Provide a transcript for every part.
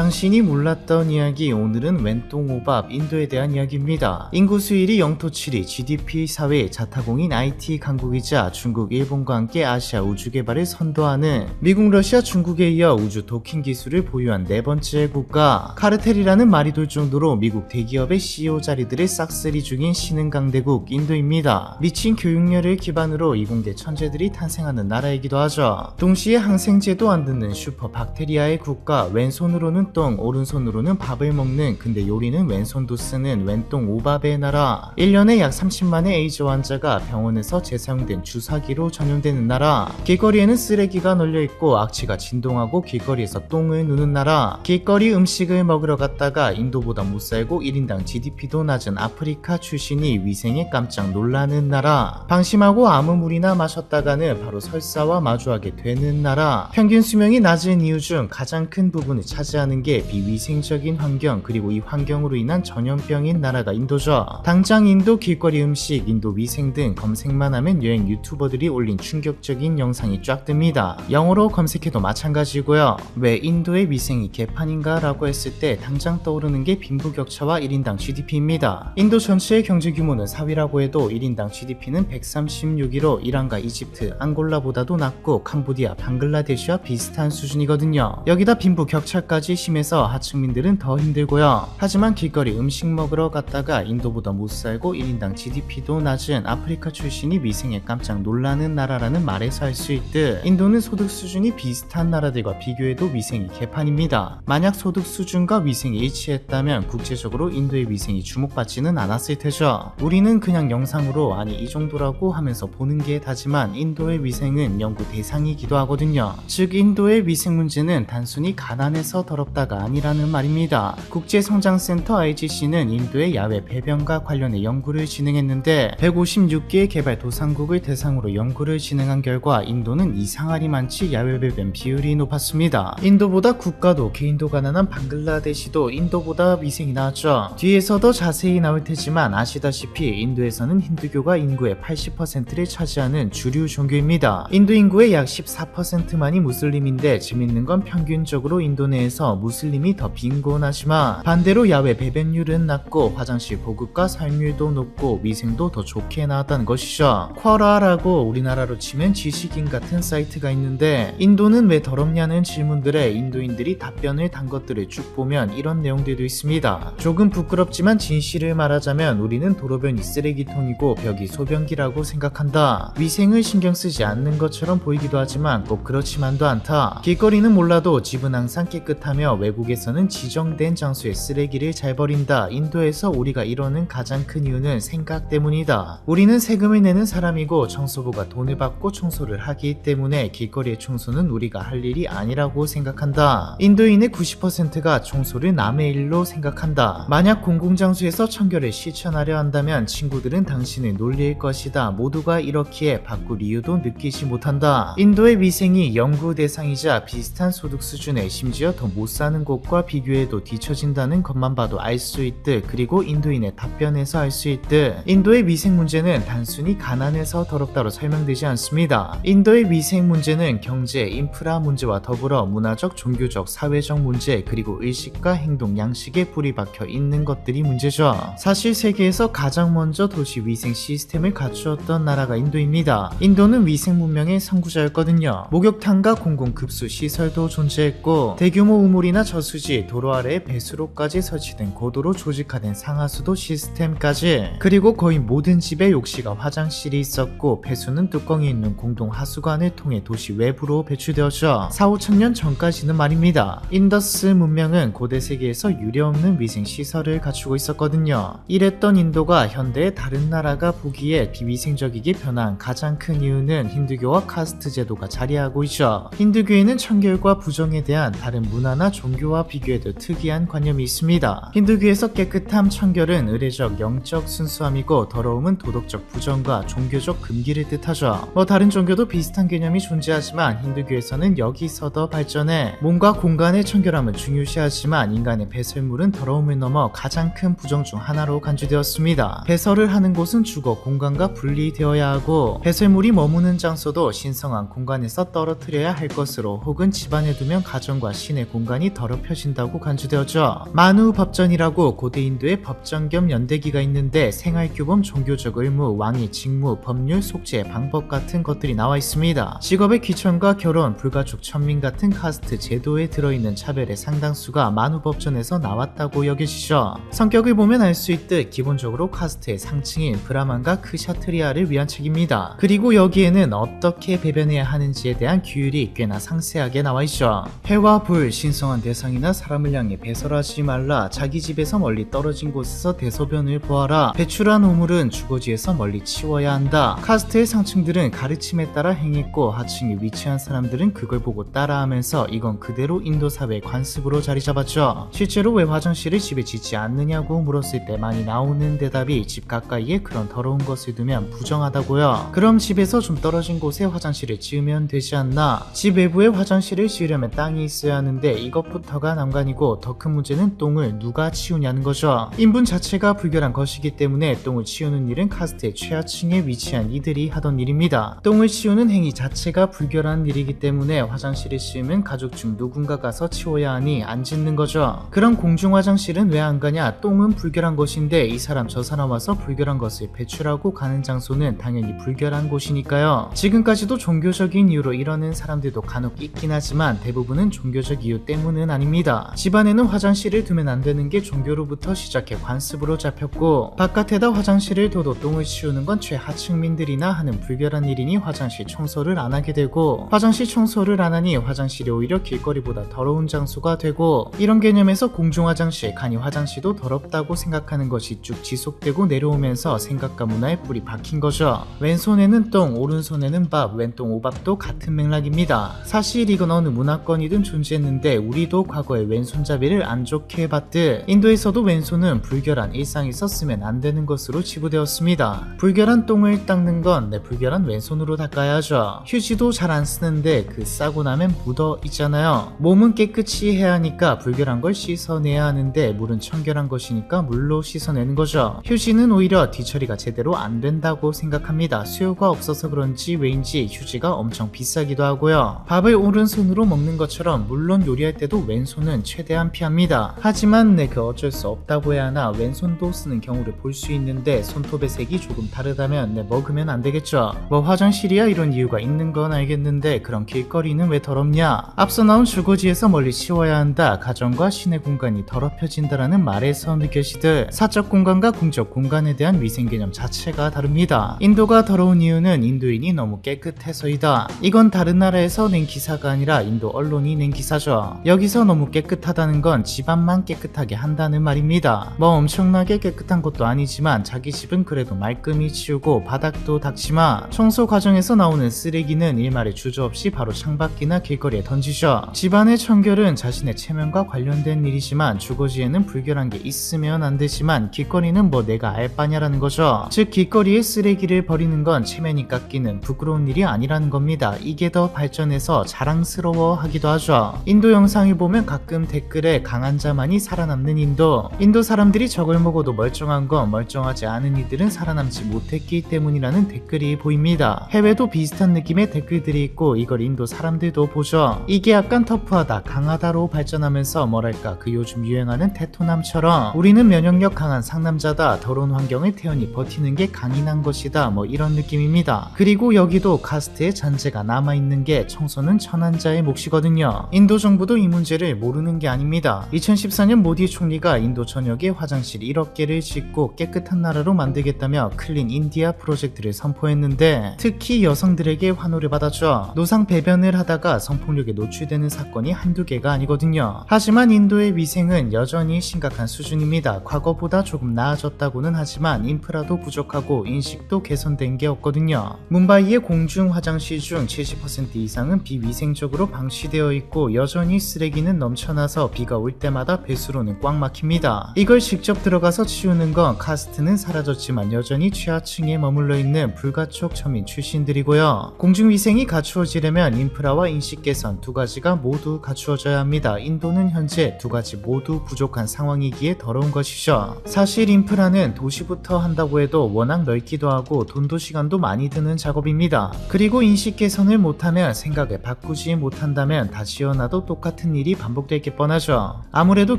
당신이 몰랐던 이야기, 오늘은 웬똥오밥 인도에 대한 이야기입니다. 인구 수일이 0토7위, GDP 4위, 자타공인 IT 강국이자 중국, 일본과 함께 아시아 우주 개발을 선도하는 미국, 러시아, 중국에 이어 우주 도킹 기술을 보유한 네 번째 국가, 카르텔이라는 말이 돌 정도로 미국 대기업의 CEO 자리들을 싹쓸이 중인 신흥강대국 인도입니다. 미친 교육열을 기반으로 이공계 천재들이 탄생하는 나라이기도 하죠. 동시에 항생제도 안 듣는 슈퍼 박테리아의 국가, 왼손으로는 똥, 오른손으로는 밥을 먹는, 근데 요리는 왼손도 쓰는 왼똥 오밥의 나라, 1년에 약 30만의 에이즈 환자가 병원에서 재사용된 주사기로 전염되는 나라, 길거리에는 쓰레기가 널려있고 악취가 진동하고 길거리에서 똥을 누는 나라, 길거리 음식을 먹으러 갔다가 인도보다 못살고 1인당 GDP도 낮은 아프리카 출신이 위생에 깜짝 놀라는 나라, 방심하고 아무 물이나 마셨다가는 바로 설사와 마주하게 되는 나라, 평균 수명이 낮은 이유 중 가장 큰 부분을 차지하는 게 비위생적인 환경, 그리고 이 환경으로 인한 전염병인 나라가 인도죠. 당장 인도 길거리 음식, 인도 위생 등 검색만 하면 여행 유튜버들이 올린 충격적인 영상이 쫙 뜹니다. 영어로 검색해도 마찬가지고요. 왜 인도의 위생이 개판인가 라고 했을 때 당장 떠오르는 게 빈부격차와 1인당 GDP입니다. 인도 전체의 경제 규모는 4위라고 해도 1인당 GDP는 136위로 이란과 이집트, 앙골라보다도 낮고 캄보디아, 방글라데시와 비슷한 수준이거든요. 여기다 빈부격차까지 심해서 하층민들은 더 힘들고요. 하지만 길거리 음식 먹으러 갔다가 인도보다 못살고 1인당 GDP도 낮은 아프리카 출신이 위생에 깜짝 놀라는 나라라는 말에서 알 수 있듯 인도는 소득 수준이 비슷한 나라들과 비교해도 위생이 개판입니다. 만약 소득 수준과 위생이 일치했다면 국제적으로 인도의 위생이 주목받지는 않았을 테죠. 우리는 그냥 영상으로 아니 이 정도라고 하면서 보는 게 다지만 인도의 위생은 연구 대상이기도 하거든요. 즉 인도의 위생 문제는 단순히 가난해서 더럽다가 아니라는 말입니다. 국제성장센터 IGC는 인도의 야외 배변과 관련해 연구를 진행했는데 156개의 개발도상국을 대상으로 연구를 진행한 결과 인도는 이상하리 많지 야외 배변 비율이 높았습니다. 인도보다 국가도 개인도 가난한 방글라데시도 인도보다 위생이 나았죠. 뒤에서 더 자세히 나올 테지만 아시다시피 인도에서는 힌두교가 인구의 80%를 차지하는 주류 종교입니다. 인도 인구의 약 14%만이 무슬림인데 재밌는 건 평균적으로 인도 내에서 무슬림이 더 빈곤하지만 반대로 야외 배변율은 낮고 화장실 보급과 사용률도 높고 위생도 더 좋게 나왔다는 것이죠. 쿼라라고 우리나라로 치면 지식인 같은 사이트가 있는데 인도는 왜 더럽냐는 질문들에 인도인들이 답변을 단 것들을 쭉 보면 이런 내용들도 있습니다. 조금 부끄럽지만 진실을 말하자면 우리는 도로변이 쓰레기통이고 벽이 소변기라고 생각한다. 위생을 신경 쓰지 않는 것처럼 보이기도 하지만 꼭 그렇지만도 않다. 길거리는 몰라도 집은 항상 깨끗하며 외국에서는 지정된 장소에 쓰레기를 잘 버린다. 인도에서 우리가 이러는 가장 큰 이유는 생각 때문이다. 우리는 세금을 내는 사람이고 청소부가 돈을 받고 청소를 하기 때문에 길거리의 청소는 우리가 할 일이 아니라고 생각한다. 인도인의 90%가 청소를 남의 일로 생각한다. 만약 공공장소에서 청결을 실천하려 한다면 친구들은 당신을 놀릴 것이다. 모두가 이렇기에 바꿀 이유도 느끼지 못한다. 인도의 위생이 연구 대상이자 비슷한 소득 수준에 심지어 더 못 사는 곳과 비교해도 뒤처진다는 것만 봐도 알 수 있듯, 그리고 인도인의 답변에서 알 수 있듯 인도의 위생 문제는 단순히 가난해서 더럽다로 설명되지 않습니다. 인도의 위생 문제는 경제, 인프라 문제와 더불어 문화적, 종교적, 사회적 문제, 그리고 의식과 행동, 양식에 불이 박혀 있는 것들이 문제죠. 사실 세계에서 가장 먼저 도시 위생 시스템을 갖추었던 나라가 인도입니다. 인도는 위생 문명의 선구자였거든요. 목욕탕과 공공급수 시설도 존재했고 대규모 우물이나 저수지, 도로 아래에 배수로까지 설치된 고도로 조직화된 상하수도 시스템까지, 그리고 거의 모든 집에 욕실과 화장실이 있었고 폐수는 뚜껑이 있는 공동 하수관을 통해 도시 외부로 배출되었죠. 4,5천년 전까지는 말입니다. 인더스 문명은 고대 세계에서 유례없는 위생 시설을 갖추고 있었거든요. 이랬던 인도가 현대의 다른 나라가 보기에 비위생적이게 변한 가장 큰 이유는 힌두교와 카스트 제도가 자리하고 있죠. 힌두교에는 청결과 부정에 대한 다른 문화나 종교와 비교해도 특이한 관념이 있습니다. 힌두교에서 깨끗함, 청결은 의례적 영적 순수함이고 더러움은 도덕적 부정과 종교적 금기를 뜻하죠. 다른 종교도 비슷한 개념이 존재하지만 힌두교에서는 여기서 더 발전해 몸과 공간의 청결함을 중요시하지만 인간의 배설물은 더러움을 넘어 가장 큰 부정 중 하나로 간주되었습니다. 배설을 하는 곳은 주거 공간과 분리되어야 하고 배설물이 머무는 장소도 신성한 공간에서 떨어뜨려야 할 것으로, 혹은 집안에 두면 가정과 시내 공간이 환경이 더럽혀진다고 간주되었죠. 마누 법전이라고 고대 인도의 법정 겸 연대기가 있는데 생활규범, 종교적 의무, 왕위, 직무, 법률, 속죄, 방법 같은 것들이 나와 있습니다. 직업의 귀천과 결혼, 불가촉, 천민 같은 카스트 제도에 들어있는 차별의 상당수가 마누 법전에서 나왔다고 여겨지죠. 성격을 보면 알 수 있듯 기본적으로 카스트의 상층인 브라만과 크샤트리아를 위한 책입니다. 그리고 여기에는 어떻게 배변해야 하는지에 대한 규율이 꽤나 상세하게 나와 있죠. 해와 불, 신성한 대상이나 사람을 향해 배설하지 말라. 자기 집에서 멀리 떨어진 곳에서 대소변을 보아라. 배출한 오물은 주거지에서 멀리 치워야 한다. 카스트의 상층들은 가르침에 따라 행했고 하층에 위치한 사람들은 그걸 보고 따라하면서 이건 그대로 인도 사회의 관습으로 자리 잡았죠. 실제로 왜 화장실을 집에 짓지 않느냐고 물었을 때 많이 나오는 대답이 집 가까이에 그런 더러운 것을 두면 부정하다고요. 그럼 집에서 좀 떨어진 곳에 화장실을 지으면 되지 않나? 집 외부에 화장실을 지으려면 땅이 있어야 하는데 이것부터가 난관이고 더 큰 문제는 똥을 누가 치우냐는 거죠. 인분 자체가 불결한 것이기 때문에 똥을 치우는 일은 카스트의 최하층에 위치한 이들이 하던 일입니다. 똥을 치우는 행위 자체가 불결한 일이기 때문에 화장실을 지으면 가족 중 누군가 가서 치워야 하니 안 짓는 거죠. 그럼 공중 화장실은 왜 안 가냐? 똥은 불결한 것인데 이 사람 저 사람 와서 불결한 것을 배출하고 가는 장소는 당연히 불결한 곳이니까요. 지금까지도 종교적인 이유로 이러는 사람들도 간혹 있긴 하지만 대부분은 종교적 이유 때문은 아닙니다. 집안에는 화장실을 두면 안 되는 게 종교로부터 시작해 관습으로 잡혔고 바깥에다 화장실을 둬도 똥을 치우는 건 최하층민들이나 하는 불결한 일이니 화장실 청소를 안 하게 되고 화장실 청소를 안 하니 화장실이 오히려 길거리보다 더러운 장소가 되고 이런 개념에서 공중 화장실, 간이 화장실도 더럽다고 생각하는 것이 쭉 지속되고 내려오면서 생각과 문화에 뿌리 박힌 거죠. 왼손에는 똥, 오른손에는 밥, 왼똥 오밥도 같은 맥락입니다. 사실 이건 어느 문화권이든 존재했는데 우리도 과거에 왼손잡이를 안 좋게 봤듯 인도에서도 왼손은 불결한 일상에서 쓰면 안 되는 것으로 치부되었습니다. 불결한 똥을 닦는 건 불결한 왼손으로 닦아야 하죠. 휴지도 잘 안 쓰는데 그 싸고 나면 묻어 있잖아요. 몸은 깨끗이 해야 하니까 불결한 걸 씻어내야 하는데 물은 청결한 것이니까 물로 씻어내는 거죠. 휴지는 오히려 뒤처리가 제대로 안 된다고 생각합니다. 수요가 없어서 그런지 왜인지 휴지가 엄청 비싸기도 하고요. 밥을 오른손으로 먹는 것처럼 물론 요리할 때도 왼손은 최대한 피합니다. 하지만 그 어쩔 수 없다고 해야 하나 왼손도 쓰는 경우를 볼 수 있는데 손톱의 색이 조금 다르다면 먹으면 안 되겠죠. 뭐 화장실이야 이런 이유가 있는 건 알겠는데 그럼 길거리는 왜 더럽냐? 앞서 나온 주거지에서 멀리 치워야 한다. 가정과 시내 공간이 더럽혀진다라는 말에서 느껴지듯 사적 공간과 공적 공간에 대한 위생 개념 자체가 다릅니다. 인도가 더러운 이유는 인도인이 너무 깨끗해서이다. 이건 다른 나라에서 낸 기사가 아니라 인도 언론이 낸 기사죠. 여기서 너무 깨끗하다는 건 집안만 깨끗하게 한다는 말입니다. 뭐 엄청나게 깨끗한 것도 아니지만 자기 집은 그래도 말끔히 치우고 바닥도 닦지마. 청소 과정에서 나오는 쓰레기는 일말의 주저없이 바로 창밖이나 길거리에 던지죠. 집안의 청결은 자신의 체면과 관련된 일이지만 주거지에는 불결한 게 있으면 안 되지만 길거리는 뭐 내가 알 바냐라는 거죠. 즉 길거리에 쓰레기를 버리는 건 체면이 깎이는 부끄러운 일이 아니라는 겁니다. 이게 더 발전해서 자랑스러워 하기도 하죠. 인도 영상을 보면 가끔 댓글에 강한 자만이 살아남는 인도 사람들이 저걸 먹어도 멀쩡한 건 멀쩡하지 않은 이들은 살아남지 못했기 때문이라는 댓글이 보입니다. 해외도 비슷한 느낌의 댓글들이 있고 이걸 인도 사람들도 보죠. 이게 약간 터프하다, 강하다로 발전하면서 뭐랄까 그 요즘 유행하는 테토남처럼 우리는 면역력 강한 상남자다, 더러운 환경을 태연히 버티는 게 강인한 것이다, 뭐 이런 느낌입니다. 그리고 여기도 카스트의 잔재가 남아있는 게 청소는 천한자의 몫이거든요. 인도 정부도 이 문제를 모르는 게 아닙니다. 2014년 모디 총리가 인도 전역에 화장실 1억 개를 짓고 깨끗한 나라로 만들겠다며 클린 인디아 프로젝트를 선포했는데 특히 여성들에게 환호를 받았죠. 노상 배변을 하다가 성폭력에 노출되는 사건이 한두 개가 아니거든요. 하지만 인도의 위생은 여전히 심각한 수준입니다. 과거보다 조금 나아졌다고는 하지만 인프라도 부족하고 인식도 개선된 게 없거든요. 뭄바이의 공중 화장실 중 70% 이상은 비위생적으로 방치되어 있고 여전히 쓰레기는 넘쳐나서 비가 올 때마다 배수로는 꽉 막힙니다. 이걸 직접 들어가서 치우는 건 카스트는 사라졌지만 여전히 최하층에 머물러 있는 불가촉 천민 출신들이고요. 공중위생이 갖추어지려면 인프라와 인식 개선 두 가지가 모두 갖추어져야 합니다. 인도는 현재 두 가지 모두 부족한 상황이기에 더러운 것이죠. 사실 인프라는 도시부터 한다고 해도 워낙 넓기도 하고 돈도 시간도 많이 드는 작업입니다. 그리고 인식 개선을 못하면 생각을 바꾸지 못한다면 다 지어놔도 똑같은 같은 일이 반복될 게 뻔하죠. 아무래도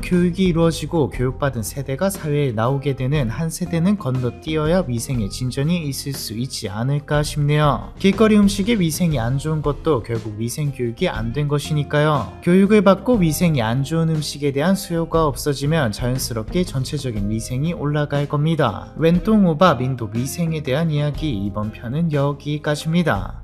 교육이 이루어지고 교육받은 세대가 사회에 나오게 되는 한 세대는 건너뛰어야 위생에 진전이 있을 수 있지 않을까 싶네요. 길거리 음식의 위생이 안 좋은 것도 결국 위생 교육이 안 된 것이니까요. 교육을 받고 위생이 안 좋은 음식에 대한 수요가 없어지면 자연스럽게 전체적인 위생이 올라갈 겁니다. 웬똥오밥 인도 위생에 대한 이야기, 이번 편은 여기까지입니다.